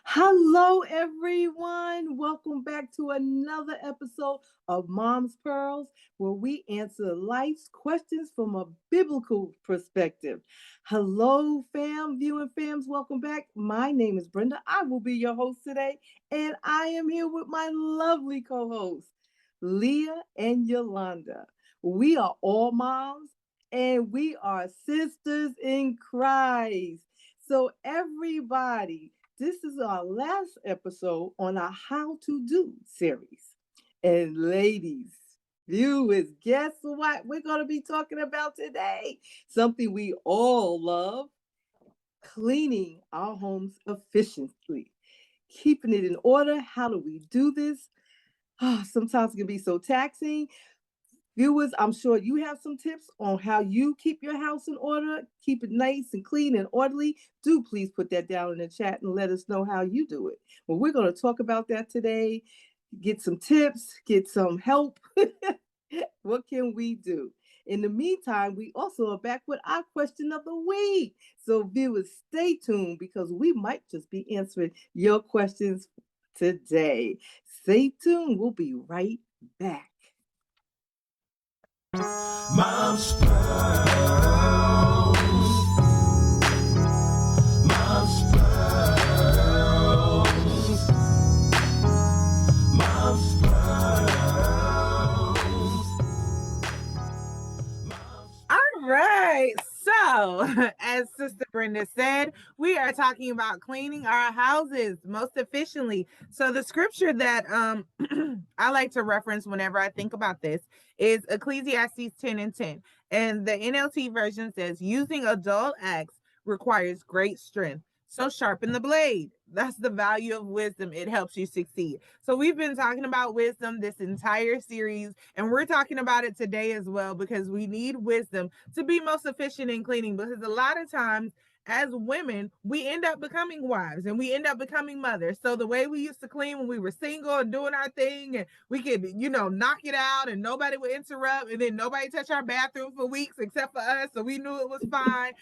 Hello, everyone. Welcome back to another episode of Mom's Pearls, where we answer life's questions from a biblical perspective. Hello, viewing fams. Welcome back. My name is Brenda. I will be your host today, and I am here with my lovely co hosts, Leah and Yolanda. We are all moms, and we are sisters in Christ. So, everybody, this is our last episode on our How to Do series. And ladies, viewers, guess what we're going to be talking about today? Something we all love: cleaning our homes efficiently, keeping it in order. How do we do this? Sometimes it can be so taxing. Viewers, I'm sure you have some tips on how you keep your house in order, keep it nice and clean and orderly. Do please put that down in the chat and let us know how you do it. Well, we're going to talk about that today, get some tips, get some help. What can we do? In the meantime, we also are back with our question of the week. So, viewers, stay tuned because we might just be answering your questions today. Stay tuned. We'll be right back. Mom's Pearls. Mom's Pearls. Mom's Pearls. All right. So, as Sister Brenda said, we are talking about cleaning our houses most efficiently. So, the scripture that I like to reference whenever I think about this is Ecclesiastes 10:10. And the NLT version says, using a dull axe requires great strength. So, sharpen the blade. That's the value of wisdom. It helps you succeed. So, we've been talking about wisdom this entire series, and we're talking about it today as well because we need wisdom to be most efficient in cleaning. Because a lot of times, as women, we end up becoming wives and we end up becoming mothers. So the way we used to clean when we were single and doing our thing, and we could, knock it out and nobody would interrupt, and then nobody touched our bathroom for weeks except for us. So we knew it was fine.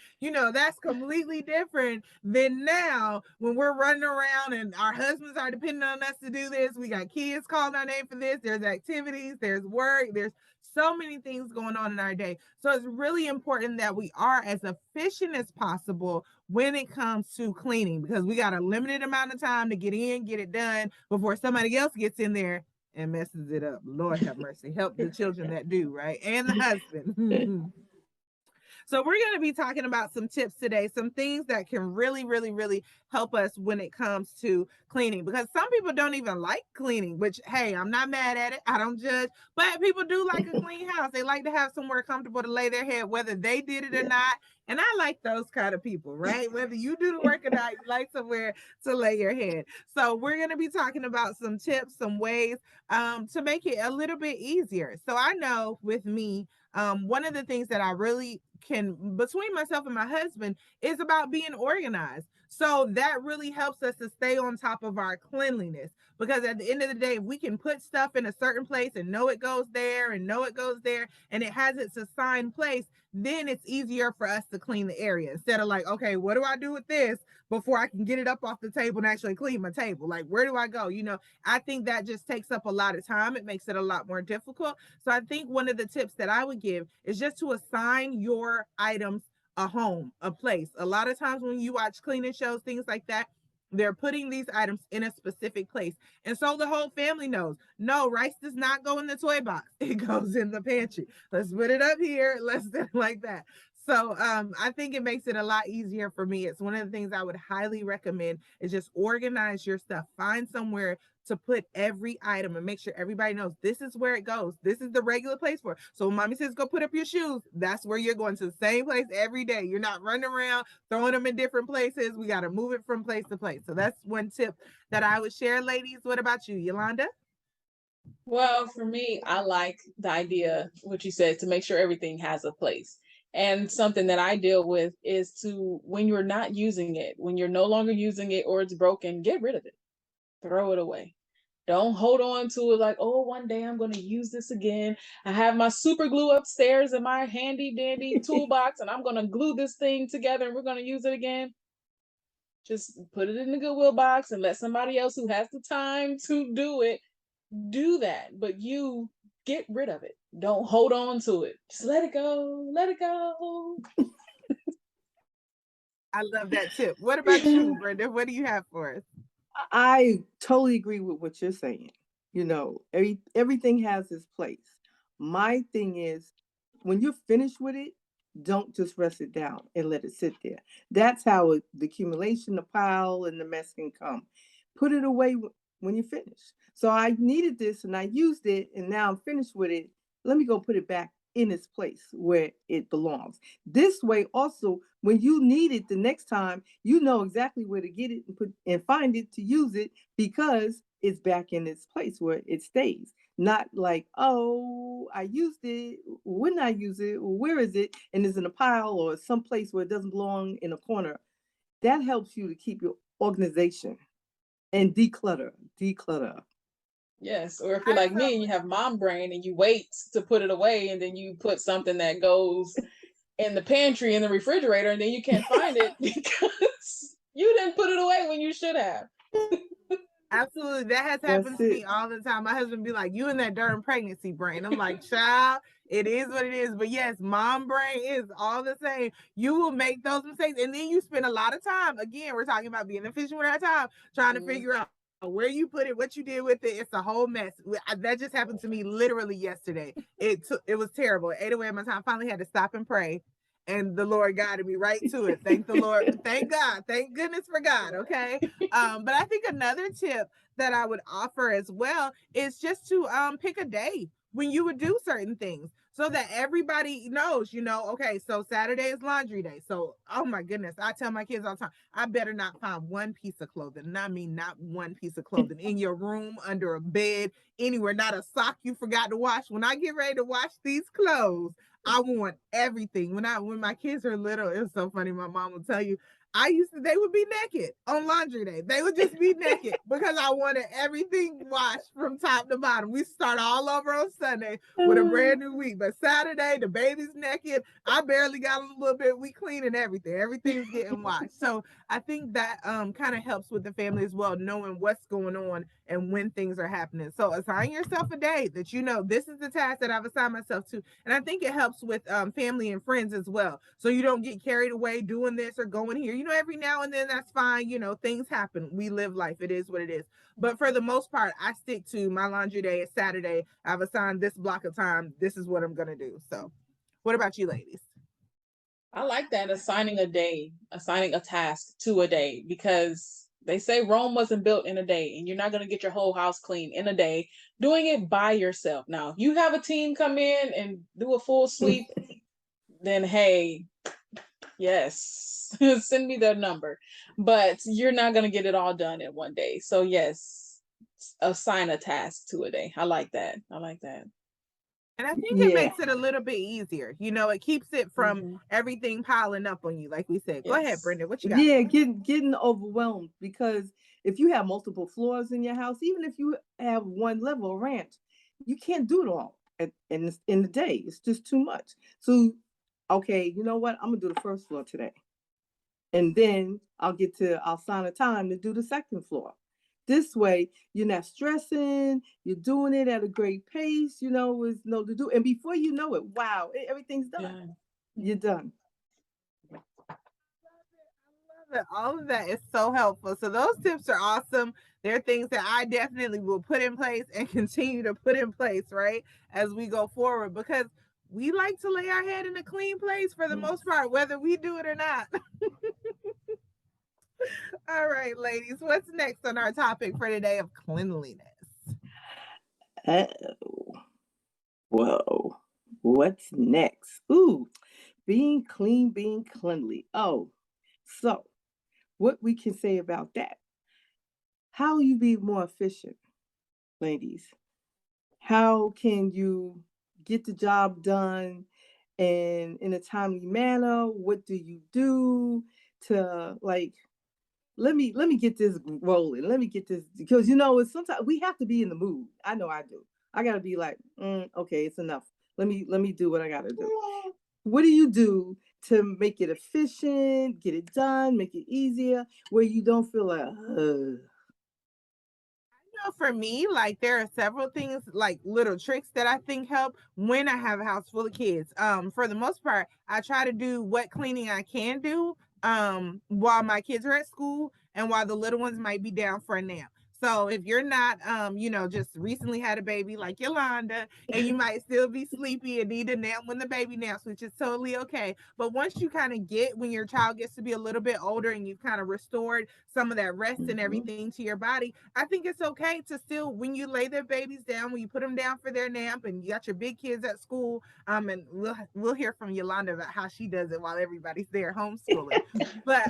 That's completely different than now when we're running around and our husbands are depending on us to do this. We got kids calling our name for this. There's activities, there's work, there's so many things going on in our day. So it's really important that we are as efficient as possible when it comes to cleaning, because we got a limited amount of time to get in, get it done before somebody else gets in there and messes it up. Lord have mercy. Help the children that do, right? And the husband. So we're going to be talking about some tips today, some things that can really, really, really help us when it comes to cleaning, because some people don't even like cleaning, which, hey, I'm not mad at it. I don't judge, but people do like a clean house. They like to have somewhere comfortable to lay their head, whether they did it or not. And I like those kind of people, right? Whether you do the work or not, you like somewhere to lay your head. So we're going to be talking about some tips, some ways to make it a little bit easier. So I know with me, one of the things that I really can, between myself and my husband, is about being organized. So that really helps us to stay on top of our cleanliness, because at the end of the day, if we can put stuff in a certain place and know it goes there and know it goes there and it has its assigned place, then it's easier for us to clean the area instead of like, okay, what do I do with this before I can get it up off the table and actually clean my table? Like, where do I go? I think that just takes up a lot of time. It makes it a lot more difficult. So I think one of the tips that I would give is just to assign your items a home, a place. A lot of times when you watch cleaning shows, things like that, they're putting these items in a specific place. And so the whole family knows, no, rice does not go in the toy box. It goes in the pantry. Let's put it up here. Let's do it like that. So I think it makes it a lot easier for me. It's one of the things I would highly recommend is just organize your stuff. Find somewhere to put every item and make sure everybody knows this is where it goes. This is the regular place for it. So when mommy says go put up your shoes, that's where you're going, to the same place every day. You're not running around throwing them in different places. We got to move it from place to place. So that's one tip that I would share, ladies. What about you, Yolanda? Well, for me, I like the idea, what you said, to make sure everything has a place. And something that I deal with is to, when you're not using it, when you're no longer using it or it's broken, get rid of it, throw it away. Don't hold on to it like, oh, one day I'm going to use this again. I have my super glue upstairs in my handy dandy toolbox and I'm going to glue this thing together and we're going to use it again. Just put it in the Goodwill box and let somebody else who has the time to do it do that. But you get rid of it. Don't hold on to it. Just let it go. Let it go. I love that tip. What about you, Brenda? What do you have for us? I totally agree with what you're saying. You know, everything has its place. My thing is, when you're finished with it, don't just rest it down and let it sit there. That's how the accumulation, the pile, and the mess can come. Put it away when you're finished. So I needed this and I used it, and now I'm finished with it. Let me go put it back in its place where it belongs. This way, also, when you need it the next time, you know exactly where to get it and find it to use it, because it's back in its place where it stays. Not like, oh, I used it. When I use it, where is it? And it's in a pile or someplace where it doesn't belong in a corner. That helps you to keep your organization and declutter. Yes. Or if you're like me and you have mom brain and you wait to put it away and then you put something that goes in the pantry in the refrigerator and then you can't find it because you didn't put it away when you should have. Absolutely. That has happened to me all the time. My husband be like, you and that darn pregnancy brain. I'm like, child, it is what it is. But yes, mom brain is all the same. You will make those mistakes. And then you spend a lot of time. Again, we're talking about being efficient with our time, trying to figure out where you put it, what you did with it. It's a whole mess. That just happened to me literally yesterday. It was terrible. It ate away at my time. Finally had to stop and pray. And the Lord guided me right to it. Thank the Lord. Thank God. Thank goodness for God. Okay. But I think another tip that I would offer as well is just to pick a day when you would do certain things so that everybody knows, okay, so Saturday is laundry day. So, oh my goodness, I tell my kids all the time, I better not find one piece of clothing. And I mean, not one piece of clothing in your room, under a bed, anywhere, not a sock you forgot to wash. When I get ready to wash these clothes, I want everything. When my kids are little, it's so funny. My mom will tell you, they would be naked on laundry day. They would just be naked because I wanted everything washed from top to bottom. We start all over on Sunday with a brand new week. But Saturday, the baby's naked. I barely got a little bit. We cleaning everything. Everything's getting washed. So I think that kind of helps with the family as well, knowing what's going on and when things are happening. So assign yourself a day that this is the task that I've assigned myself to. And I think it helps with family and friends as well. So you don't get carried away doing this or going here. Every now and then that's fine. Things happen. We live life. It is what it is. But for the most part, I stick to my laundry day is Saturday. I've assigned this block of time. This is what I'm going to do. So what about you ladies? I like that, assigning a task to a day, because they say Rome wasn't built in a day, and you're not going to get your whole house clean in a day doing it by yourself. Now, if you have a team come in and do a full sweep, then hey, yes, send me their number. But you're not going to get it all done in one day. So yes, assign a task to a day. I like that. And I think it makes it a little bit easier. It keeps it from everything piling up on you, like we said. Go ahead, Brenda. What you got? Yeah, getting overwhelmed, because if you have multiple floors in your house, even if you have one level ranch, you can't do it all in the day. It's just too much. So, okay, you know what? I'm gonna do the first floor today, and then I'll sign a time to do the second floor. This way, you're not stressing. You're doing it at a great pace. With no to do, and before you know it, wow, everything's done. Yeah. You're done. All of that is so helpful. So those tips are awesome. They're things that I definitely will put in place and continue to put in place, right, as we go forward, because we like to lay our head in a clean place for the most part, whether we do it or not. All right, ladies, what's next on our topic for today of cleanliness? Oh, whoa, what's next? Ooh, being clean, being cleanly. Oh, so what we can say about that? How you be more efficient, ladies? How can you get the job done and in a timely manner? What do you do to let me get this rolling. Let me get this, because it's sometimes we have to be in the mood. I know I do. I gotta be like, okay, it's enough. Let me do what I gotta do. What do you do to make it efficient, get it done, make it easier, where you don't feel like, ugh. For me, like there are several things, like little tricks that I think help when I have a house full of kids. For the most part, I try to do what cleaning I can do while my kids are at school and while the little ones might be down for a nap. So if you're not just recently had a baby like Yolanda, and you might still be sleepy and need a nap when the baby naps, which is totally okay. But once you kind of get, when your child gets to be a little bit older and you've kind of restored some of that rest and everything to your body, I think it's okay to still, when you lay their babies down, when you put them down for their nap, and you got your big kids at school, and we'll hear from Yolanda about how she does it while everybody's there homeschooling. But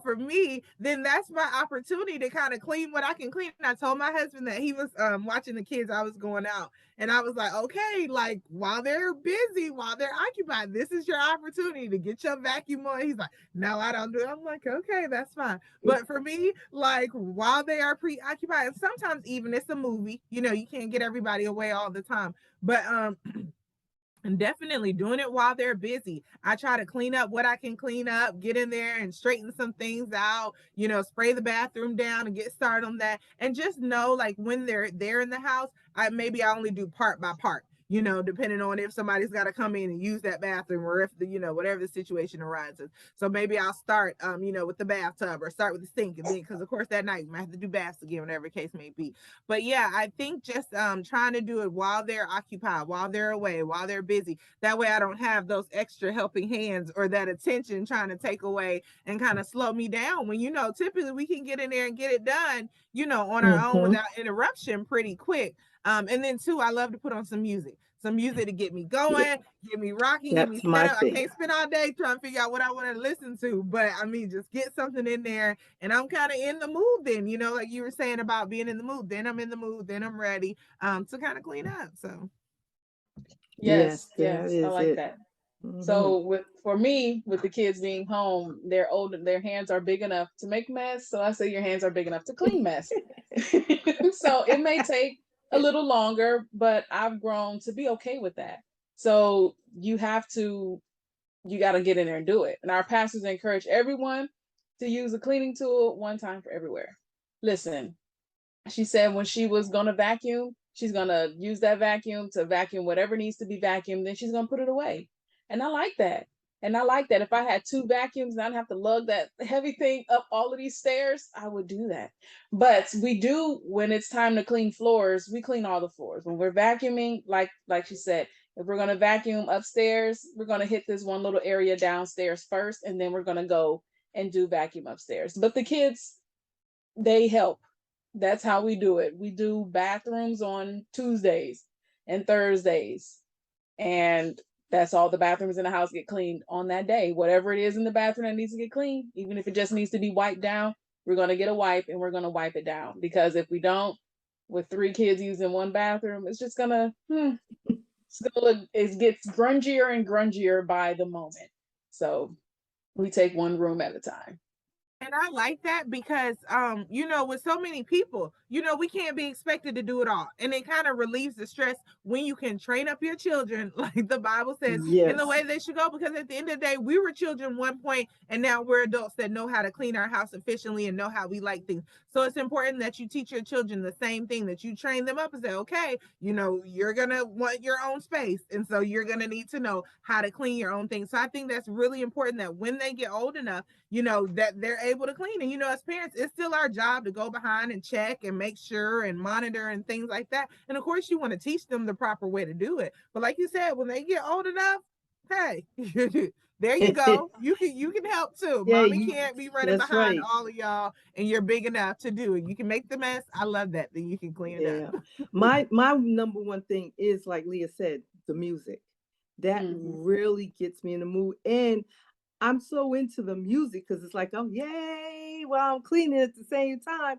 for me, then that's my opportunity to kind of clean what I can clean. And I told my husband that he was watching the kids. I was going out, and I was like, okay, like while they're busy, while they're occupied, this is your opportunity to get your vacuum on. He's like, no, I don't do it. I'm like, okay, that's fine. But for me, like while they are preoccupied, and sometimes even it's a movie, you can't get everybody away all the time. But and definitely doing it while they're busy. I try to clean up what I can clean up, get in there and straighten some things out, spray the bathroom down and get started on that. And just know, like when they're there in the house, I only do part by part, depending on if somebody's got to come in and use that bathroom, or if whatever the situation arises. So maybe I'll start, with the bathtub, or start with the sink, and then, because of course that night we might have to do baths again, whatever the case may be. But yeah, I think just trying to do it while they're occupied, while they're away, while they're busy. That way I don't have those extra helping hands or that attention trying to take away and kind of slow me down, when typically we can get in there and get it done, on our own without interruption pretty quick. And then too, I love to put on some music to get me going, get me rocking, get me set up. I can't spend all day trying to figure out what I want to listen to, but just get something in there, and I'm kind of in the mood then, like you were saying about being in the mood. Then I'm in the mood, then I'm ready to kind of clean up. So yes, I like that. So for me, with the kids being home, they're older, their hands are big enough to make mess. So I say your hands are big enough to clean mess. So it may take a little longer, but I've grown to be okay with that. So you got to get in there and do it. And our pastors encourage everyone to use a cleaning tool one time for everywhere. Listen, she said when she was going to vacuum, she's going to use that vacuum to vacuum whatever needs to be vacuumed, then she's going to put it away. And I like that. And I like that. If I had 2 vacuums and I'd have to lug that heavy thing up all of these stairs, I would do that. But we do, when it's time to clean floors, we clean all the floors. When we're vacuuming, like she said, if we're going to vacuum upstairs, we're going to hit this one little area downstairs first, and then we're going to go and do vacuum upstairs. But the kids, they help. That's how we do it. We do bathrooms on Tuesdays and Thursdays, and that's all the bathrooms in the house get cleaned on that day. Whatever it is in the bathroom that needs to get cleaned, even if it just needs to be wiped down, we're going to get a wipe and we're going to wipe it down. Because if we don't, with 3 kids using one bathroom, it's just gonna it gets grungier and grungier by the moment. So we take one room at a time. And I like that because, with so many people, we can't be expected to do it all. And it kind of relieves the stress when you can train up your children, like the Bible says, in the way they should go. Because at the end of the day, we were children one point, and now we're adults that know how to clean our house efficiently and know how we like things. So it's important that you teach your children the same thing, that you train them up and say, okay, you're going to want your own space. And so you're going to need to know how to clean your own things. So I think that's really important, that when they get old enough, that they're able to clean. And, as parents, it's still our job to go behind and check and make sure and monitor and things like that. And of course, you want to teach them the proper way to do it. But like you said, when they get old enough, hey, there you go. You can help too. Mommy can't be running behind all of y'all, and you're big enough to do it. You can make the mess. I love that. Then you can clean it up. My number one thing is, like Leah said, the music. That really gets me in the mood. And I'm so into the music because it's like, oh, yay, while I'm cleaning at the same time,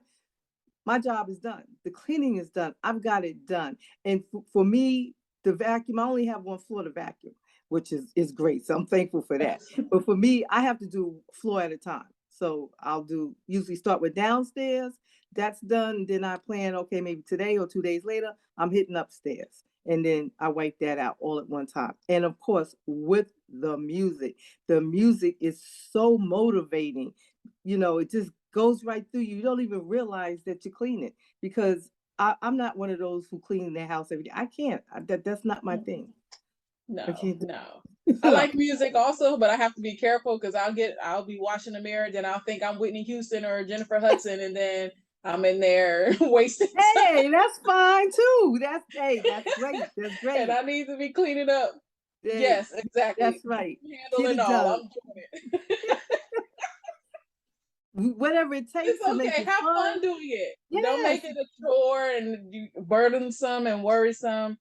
my job is done. The cleaning is done. I've got it done. And for me, the vacuum, I only have one floor to vacuum, which is great. So I'm thankful for that. But for me, I have to do floor at a time. So I'll usually start with downstairs. That's done. Then I plan, okay, maybe today or 2 days later, I'm hitting upstairs. and then I wipe that out all at one time. And of course, with the music is so motivating. It just goes right through you. You don't even realize that you're cleaning, because I'm not one of those who clean their house every day. I can't. That's not my thing. No, I can't do no. I like music also, but I have to be careful because I'll be watching the mirror, then I'll think I'm Whitney Houston or Jennifer Hudson, and then I'm in there wasting Hey, that's fine too. That's great. That's and great. I need to be cleaning up. Hey, Yes, exactly. that's right. Handle Get it it all. done. I'm doing it. Whatever it takes It's to make okay. it Have fun. fun doing it. Don't Yes. make it a chore and burdensome and worrisome.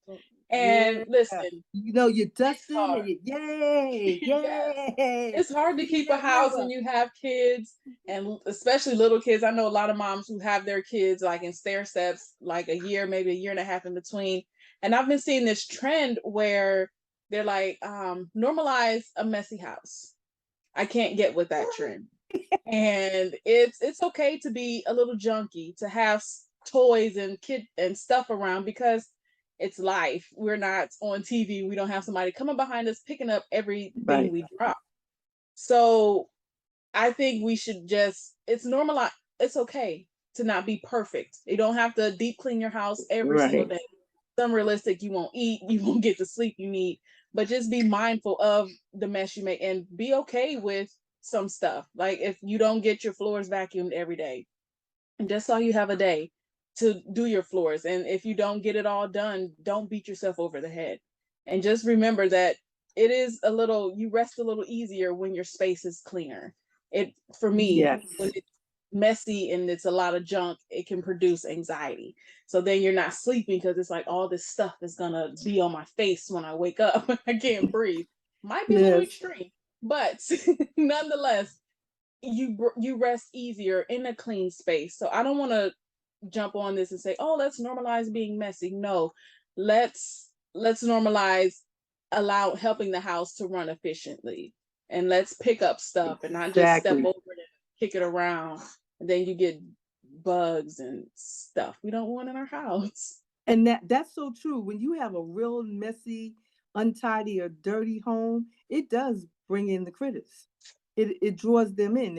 And Yeah. listen, You're it's dusting hard. and yay, Yes. yay. It's hard to Look in keep a that house mirror. when you have kids, and especially little kids. I know a lot of moms who have their kids like in stair steps, like a year, maybe a year and a half in between. And I've been seeing this trend where they're like, normalize a messy house. I can't get with that trend. And it's okay to be a little junky, to have toys and kid and stuff around, because it's life. We're not on TV. We don't have somebody coming behind us picking up everything Right. we drop. So I think we should just, it's normalized. It's okay to not be perfect. You don't have to deep clean your house every single Right. day. It's unrealistic. You won't eat, you won't get the sleep you need, but just be mindful of the mess you make and be okay with some stuff. Like if you don't get your floors vacuumed every day, and just so you have a day to do your floors. And if you don't get it all done, don't beat yourself over the head. And just remember that it is you rest a little easier when your space is cleaner. For me, Yes. when it's messy and it's a lot of junk, it can produce anxiety. So then you're not sleeping because it's like all this stuff is gonna be on my face when I wake up. I can't breathe. Might be a little Yes. extreme, but nonetheless, you rest easier in a clean space. So I don't want to jump on this and say, "Oh, let's normalize being messy." No, let's normalize allow helping the house to run efficiently, and let's pick up stuff and not just step Exactly. over it and kick it around, and then you get bugs and stuff we don't want in our house. And that's so true. When you have a real messy, untidy, or dirty home, it does bring in the critters. It draws them in,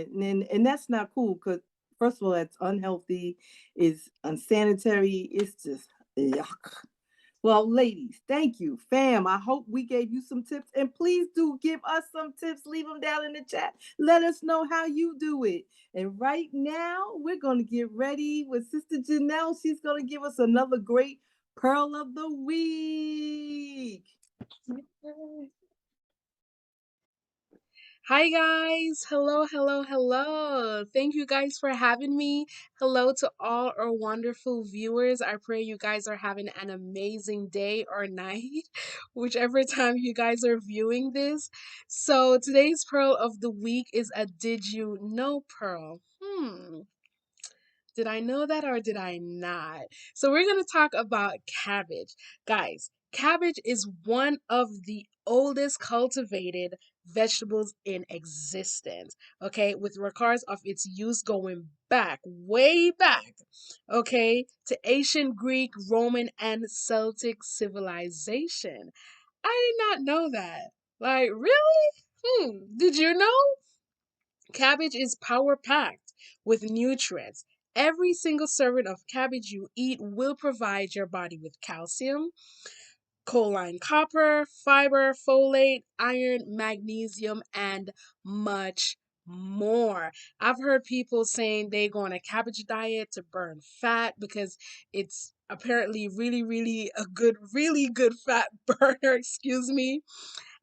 and that's not cool, because first of all, that's unhealthy, is unsanitary. It's just yuck. Well, ladies, thank you. Fam, I hope we gave you some tips. And please do give us some tips. Leave them down in the chat. Let us know how you do it. And right now, we're going to get ready with Sister Janelle. She's going to give us another great Pearl of the Week. Hi guys. Hello, hello, hello. Thank you guys for having me. Hello to all our wonderful viewers. I pray you guys are having an amazing day or night, whichever time you guys are viewing this. So, today's pearl of the week is a did you know pearl. Did I know that or did I not? So, we're going to talk about cabbage. Guys, cabbage is one of the oldest cultivated vegetables in existence, okay, with records of its use going back, way back, okay, to ancient Greek, Roman, and Celtic civilization. I did not know that. Like, really? Did you know? Cabbage is power packed with nutrients. Every single serving of cabbage you eat will provide your body with calcium, choline copper, fiber, folate, iron, magnesium, and much more. I've heard people saying they go on a cabbage diet to burn fat because it's apparently really good fat burner, excuse me.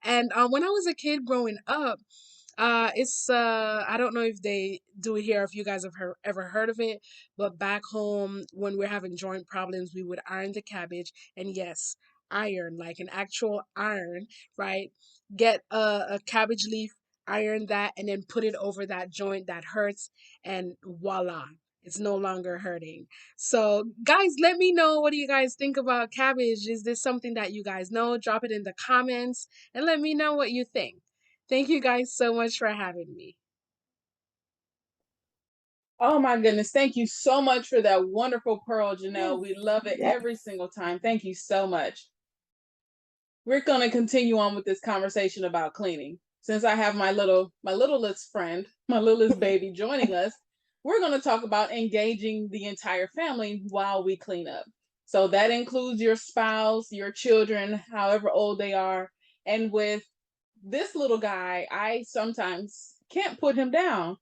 And when I was a kid growing up, it's I don't know if they do it here, if you guys have ever heard of it, but back home when we're having joint problems, we would iron the cabbage, and yes, iron like an actual iron, right? Get a cabbage leaf, iron that, and then put it over that joint that hurts, and voila. It's no longer hurting. So, guys, let me know, what do you guys think about cabbage? Is this something that you guys know? Drop it in the comments and let me know what you think. Thank you guys so much for having me. Oh my goodness. Thank you so much for that wonderful pearl, Yes. Janelle. We love it Yes. every single time. Thank you so much. we're going to continue on with this conversation about cleaning. Since I have my littlest friend, my littlest baby joining us, we're going to talk about engaging the entire family while we clean up. So that includes your spouse, your children, however old they are. And with this little guy, I sometimes can't put him down.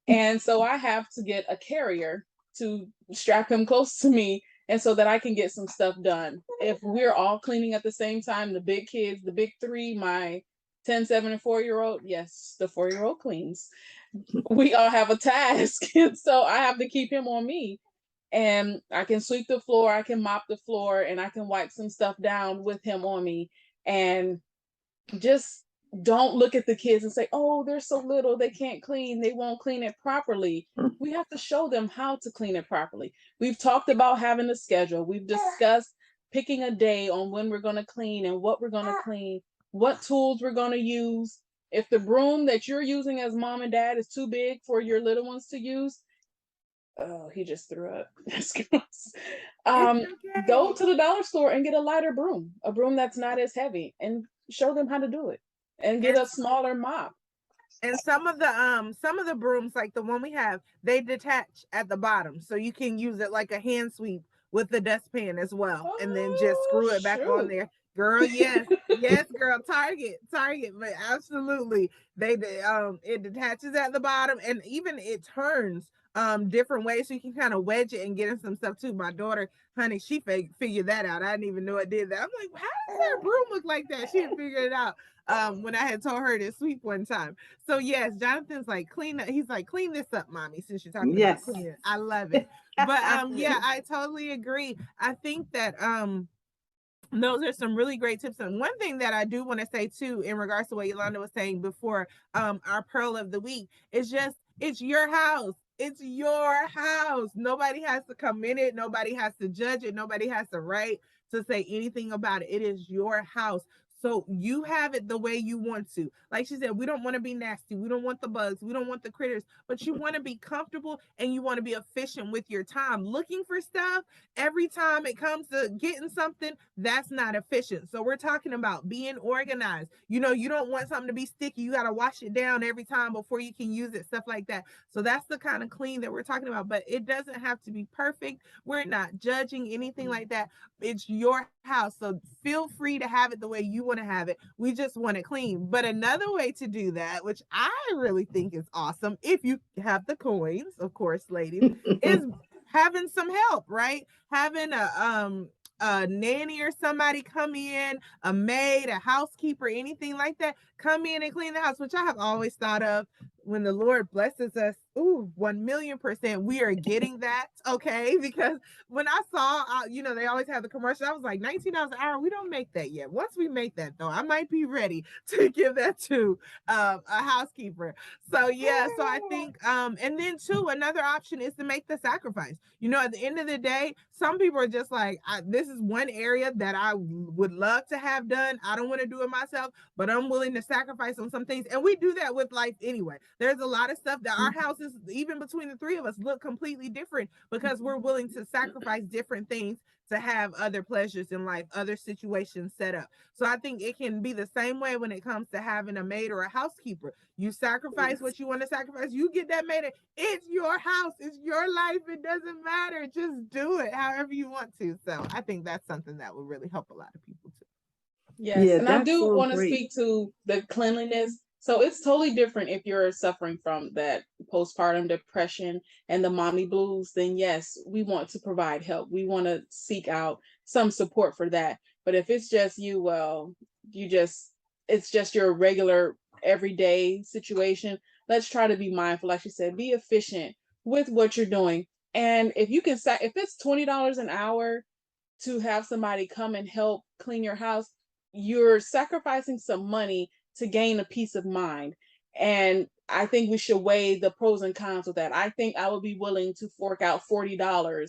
And so I have to get a carrier to strap him close to me, and so that I can get some stuff done. If we're all cleaning at the same time, the big kids, the big three, my 10, 7, and 4-year-old, yes, the 4-year-old cleans. We all have a task. And so I have to keep him on me. And I can sweep the floor, I can mop the floor, and I can wipe some stuff down with him on me. And just don't look at the kids and say, oh, they're so little, they can't clean, they won't clean it properly. We have to show them how to clean it properly. We've talked about having a schedule. We've discussed picking a day on when we're going to clean and what we're going to clean, what tools we're going to use. If the broom that you're using as mom and dad is too big for your little ones to use, oh, he just threw up. Go to the dollar store and get a lighter broom, a broom that's not as heavy, and show them how to do it, and get a smaller mop. And some of the brooms, like the one we have, they detach at the bottom, so you can use it like a hand sweep with the dustpan as well, and then just screw it back on there. Girl, yes, yes, girl, Target, but absolutely, it detaches at the bottom, and even it turns different ways, so you can kind of wedge it and get in some stuff too. My daughter, honey, she figured that out. I didn't even know it did that. I'm like, how does that broom look like that? She had figured it out when I had told her to sweep one time. So yes, Jonathan's like, he's like, clean this up, mommy, since you're talking about cleaning. I love it. But yeah, I totally agree. I think that those are some really great tips. And one thing that I do want to say too, in regards to what Yolanda was saying before, our pearl of the week is just, it's your house. It's your house. Nobody has to come in it. Nobody has to judge it. Nobody has the right to say anything about it. It is your house. So you have it the way you want to. Like she said, we don't want to be nasty. We don't want the bugs. We don't want the critters, but you want to be comfortable and you want to be efficient with your time. Looking for stuff every time it comes to getting something, that's not efficient. So we're talking about being organized. You know, you don't want something to be sticky. You got to wash it down every time before you can use it, stuff like that. So that's the kind of clean that we're talking about, but it doesn't have to be perfect. We're not judging anything like that. It's your house. So feel free to have it the way you want to have it. We just want it clean. But another way to do that, which I really think is awesome, if you have the coins, of course, ladies, is having some help, right? Having a nanny or somebody come in, a maid, a housekeeper, anything like that, come in and clean the house, which I have always thought of when the Lord blesses us. Ooh, 1,000,000%, we are getting that, okay? Because when I saw, they always have the commercial, I was like, $19 an hour, we don't make that yet. Once we make that, though, I might be ready to give that to a housekeeper. So yeah, so I think, and then too, another option is to make the sacrifice. At the end of the day, some people are just like, this is one area that I would love to have done. I don't want to do it myself, but I'm willing to sacrifice on some things. And we do that with life anyway. There's a lot of stuff that our houses, even between the three of us, look completely different because we're willing to sacrifice different things to have other pleasures in life, other situations set up. So I think it can be the same way when it comes to having a maid or a housekeeper. You sacrifice what you want to sacrifice. You get that maid. It's your house. It's your life. It doesn't matter. Just do it however you want to. So I think that's something that will really help a lot of people too. Yes, yeah, and I do want to speak to the cleanliness. So it's totally different if you're suffering from that postpartum depression and the mommy blues, then yes, we want to provide help. We want to seek out some support for that. But if it's just you, well, it's just your regular everyday situation. Let's try to be mindful. Like you said, be efficient with what you're doing. And if you can, if it's $20 an hour to have somebody come and help clean your house, you're sacrificing some money to gain a peace of mind. And I think we should weigh the pros and cons with that. I think I would be willing to fork out $40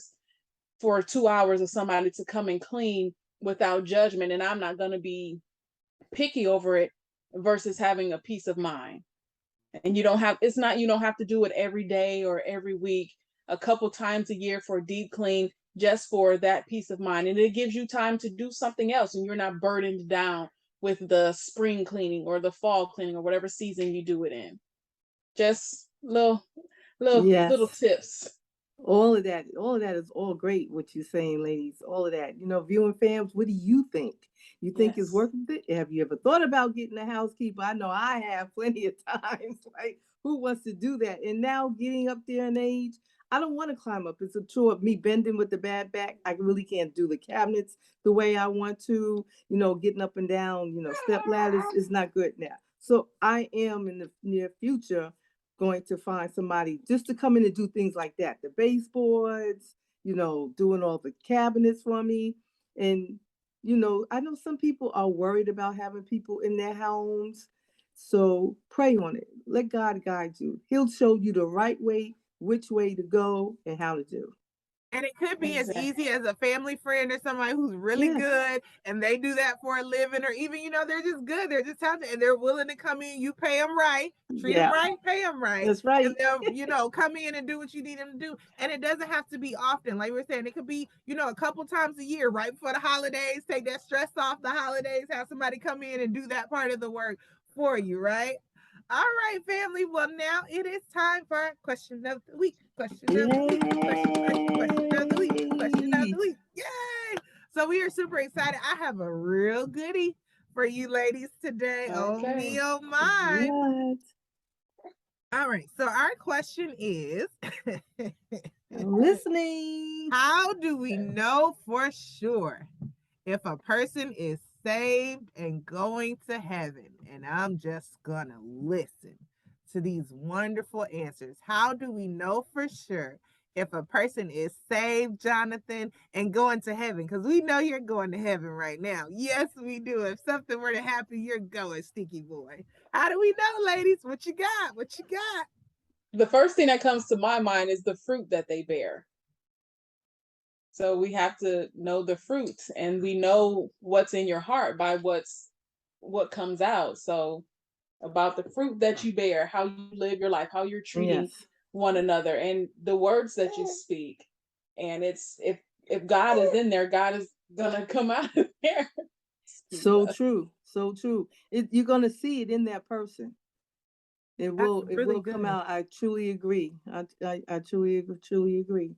for 2 hours of somebody to come and clean without judgment. And I'm not going to be picky over it versus having a peace of mind. And you don't have to do it every day or every week, a couple times a year for a deep clean, just for that peace of mind. And it gives you time to do something else and you're not burdened down with the spring cleaning or the fall cleaning or whatever season you do it in. Just little Yes. tips. All of that is all great what you're saying, ladies. All of that. Viewing fams, what do you think? You think it's Yes. worth it? Have you ever thought about getting a housekeeper? I know I have plenty of times. Like, who wants to do that? And now getting up there in age, I don't want to climb up. It's a chore of me bending with the bad back. I really can't do the cabinets the way I want to. Getting up and down, step ladders is not good now. So I am in the near future going to find somebody just to come in and do things like that. The baseboards, doing all the cabinets for me. And, I know some people are worried about having people in their homes. So pray on it. Let God guide you. He'll show you the right way, which way to go, and how to do. And it could be as Exactly. easy as a family friend or somebody who's really Yes. good and they do that for a living, or even, they're just good. They're just talented and they're willing to come in. You pay them right, treat them Yeah, right, pay them right. that's And right. they'll, come in and do what you need them to do. And it doesn't have to be often. Like we were saying, it could be, a couple times a year, right before the holidays, take that stress off the holidays, have somebody come in and do that part of the work for you, right? All right, family. Well, now it is time for our question of the week. Question of the week. Question of the week. Question of the Yay! week. Yay! So we are super excited. I have a real goodie for you ladies today. Oh me, Okay. oh my. What? All right. So our question is I'm listening. how do we know for sure if a person is saved and going to heaven? And I'm just gonna listen to these wonderful answers. How do we know for sure if a person is saved, Jonathan, and going to heaven? Because we know you're going to heaven right now. Yes, we do. If something were to happen, you're going, Sticky Boy. How do we know, ladies? What you got? What you got? The first thing that comes to my mind is the fruit that they bear. So we have to know the fruit, and we know what's in your heart by what comes out. So about the fruit that you bear, how you live your life, how you're treating Yes. one another, and the words that you speak. And it's if God is in there, God is gonna come out of there. So true. So true. You're gonna see it in that person. It That's will really come good. out. I truly agree. I truly agree.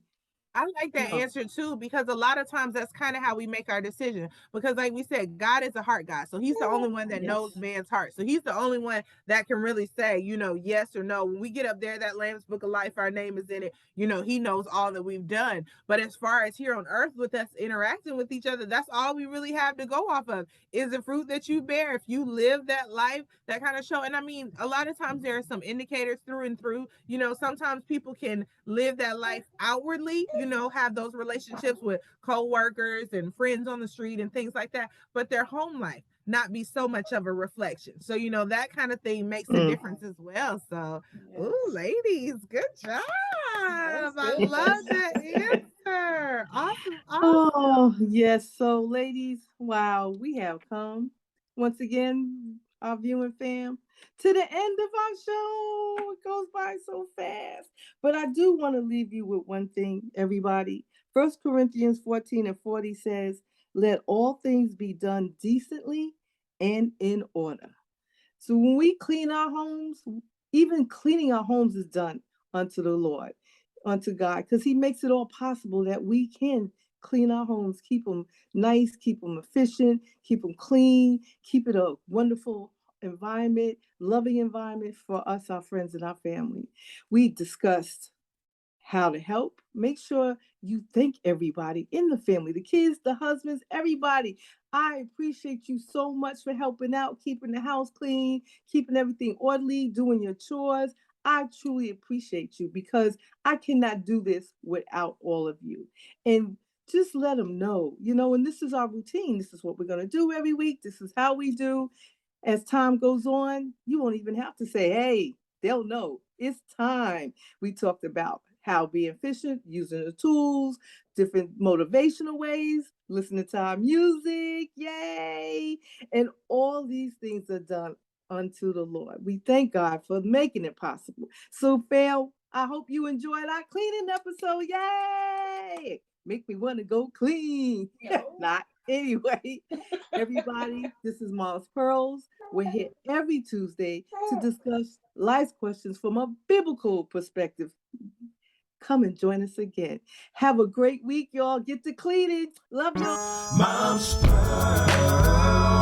I like that Yeah. answer too, because a lot of times that's kind of how we make our decision. Because, like we said, God is a heart God. So he's the only one that knows Yes. man's heart. So he's the only one that can really say, yes or no. When we get up there, that Lamb's Book of Life, our name is in it. He knows all that we've done. But as far as here on earth with us interacting with each other, that's all we really have to go off of is the fruit that you bear. If you live that life, that kind of show. And I mean, a lot of times there are some indicators through and through. Sometimes people can live that life outwardly, have those relationships with co-workers and friends on the street and things like that, but their home life not be so much of a reflection. So, that kind of thing makes a Mm. difference as well. So, Yes. ooh, ladies, good job. That's I good. love that answer. Awesome, awesome. Oh, yes. So, ladies, wow, we have come once again, our viewing fam, to the end of our show. It goes by so fast. But I do want to leave you with one thing, everybody. 1 Corinthians 14:40 says, let all things be done decently and in order. So when we clean our homes, even cleaning our homes is done unto the Lord, unto God, because He makes it all possible that we can clean our homes, keep them nice, keep them efficient, keep them clean, keep it a wonderful environment, loving environment for us, our friends, and our family. We discussed how to help. Make sure you thank everybody in the family, the kids, the husbands, everybody. I appreciate you so much for helping out, keeping the house clean, keeping everything orderly, doing your chores. I truly appreciate you because I cannot do this without all of you. And just let them know, and this is our routine. This is what we're going to do every week. This is how we do. As time goes on, you won't even have to say, hey, they'll know it's time. We talked about how being efficient, using the tools, different motivational ways, listening to our music, yay. And all these things are done unto the Lord. We thank God for making it possible. So, fam, I hope you enjoyed our cleaning episode. Yay! Make me want to go clean. Not. Anyway, everybody, this is Mom's Pearls. We're here every Tuesday to discuss life's questions from a biblical perspective. Come and join us again. Have a great week, y'all. Get to cleaning. Love y'all. Mom's Pearls.